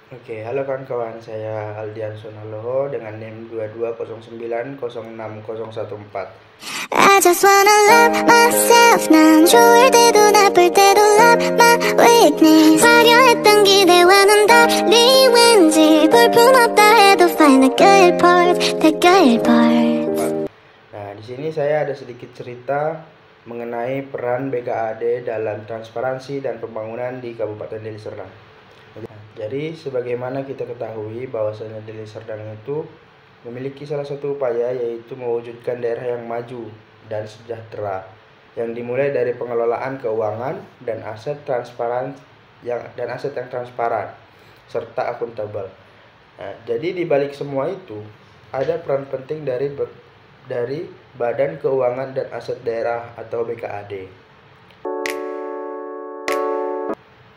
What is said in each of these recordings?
Oke, halo kawan-kawan, saya Aldian Sonaloho dengan NIM 2209060014. I just wanna love myself. 난 좋을 때도 나쁠 때도 love my weakness. 화려했던 기대와는 달리 왠지 볼품없다 해도 find the good part, the good part. Nah, di sini saya ada sedikit cerita mengenai peran BKAD dalam transparansi dan pembangunan di Kabupaten Deli Serdang. Jadi, sebagaimana kita ketahui bahwasanya Deli Serdang itu memiliki salah satu upaya, yaitu mewujudkan daerah yang maju dan sejahtera, yang dimulai dari pengelolaan keuangan dan aset yang transparan serta akuntabel. Nah, jadi di balik semua itu ada peran penting dari Badan Keuangan dan Aset Daerah atau BKAD.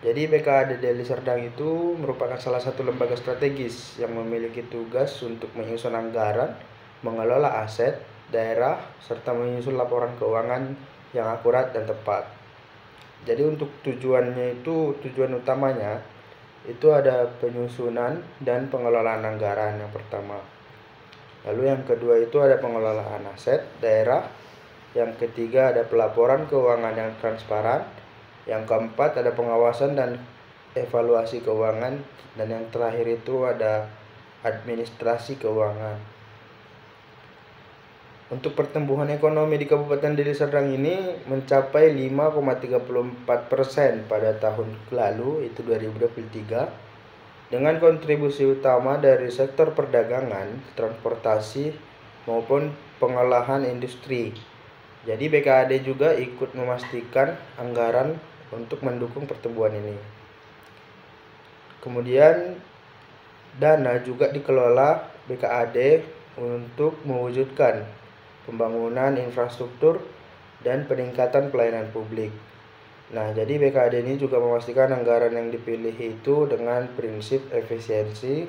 Jadi BKAD Deli Serdang itu merupakan salah satu lembaga strategis yang memiliki tugas untuk menyusun anggaran, mengelola aset daerah, serta menyusun laporan keuangan yang akurat dan tepat. Jadi untuk tujuan utamanya itu ada penyusunan dan pengelolaan anggaran yang pertama. Lalu yang kedua itu ada pengelolaan aset daerah. Yang ketiga ada pelaporan keuangan yang transparan. Yang keempat ada pengawasan dan evaluasi keuangan, dan yang terakhir itu ada administrasi keuangan. Untuk pertumbuhan ekonomi di Kabupaten Deli Serdang ini mencapai 5,34% pada tahun lalu, itu 2023, dengan kontribusi utama dari sektor perdagangan, transportasi, maupun pengolahan industri. Jadi BKAD juga ikut memastikan anggaran untuk mendukung pertumbuhan ini. Kemudian dana juga dikelola BKAD untuk mewujudkan pembangunan infrastruktur dan peningkatan pelayanan publik. Nah, jadi BKAD ini juga memastikan anggaran yang dipilih itu dengan prinsip efisiensi,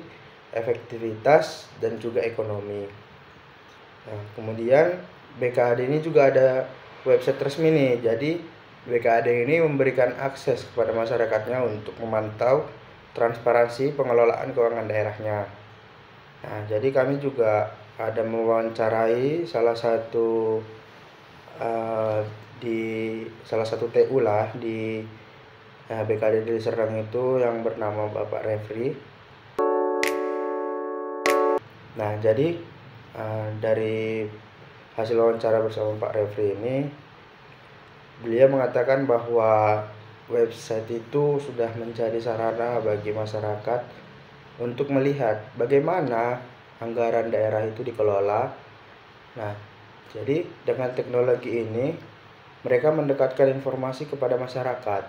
efektivitas, dan juga ekonomi. Nah, kemudian BKAD ini juga ada website resmi nih. Jadi BKAD ini memberikan akses kepada masyarakatnya untuk memantau transparansi pengelolaan keuangan daerahnya. Nah, jadi kami juga ada mewawancarai salah satu TU lah di BKAD Deli Serdang itu yang bernama Bapak Refri. Nah, jadi dari hasil wawancara bersama Pak Refri ini, beliau mengatakan bahwa website itu sudah menjadi sarana bagi masyarakat untuk melihat bagaimana anggaran daerah itu dikelola. Nah, jadi dengan teknologi ini mereka mendekatkan informasi kepada masyarakat.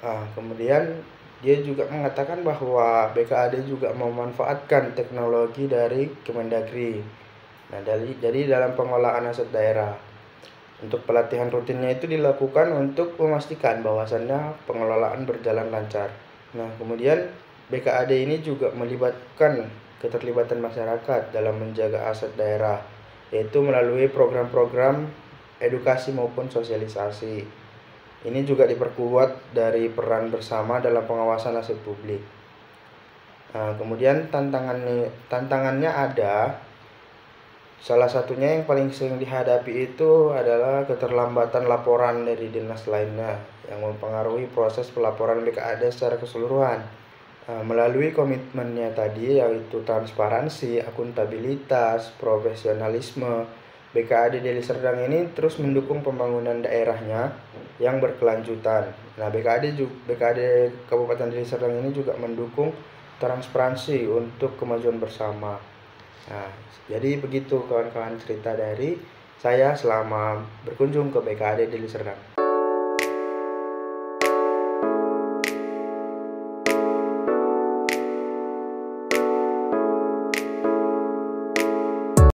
Nah, kemudian dia juga mengatakan bahwa BKAD juga memanfaatkan teknologi dari Kemendagri. Nah, jadi dalam pengolahan aset daerah, untuk pelatihan rutinnya itu dilakukan untuk memastikan bahwasannya pengelolaan berjalan lancar. Nah, kemudian BKAD ini juga melibatkan keterlibatan masyarakat dalam menjaga aset daerah, yaitu melalui program-program edukasi maupun sosialisasi. Ini juga diperkuat dari peran bersama dalam pengawasan aset publik. Nah, kemudian tantangannya ada. Salah satunya yang paling sering dihadapi itu adalah keterlambatan laporan dari dinas lainnya yang mempengaruhi proses pelaporan BKAD secara keseluruhan. Melalui komitmennya tadi, yaitu transparansi, akuntabilitas, profesionalisme, BKAD Deli Serdang ini terus mendukung pembangunan daerahnya yang berkelanjutan. Nah, BKAD Kabupaten Deli Serdang ini juga mendukung transparansi untuk kemajuan bersama. Nah, jadi begitu kawan-kawan cerita dari saya selama berkunjung ke BKAD Deli Serdang.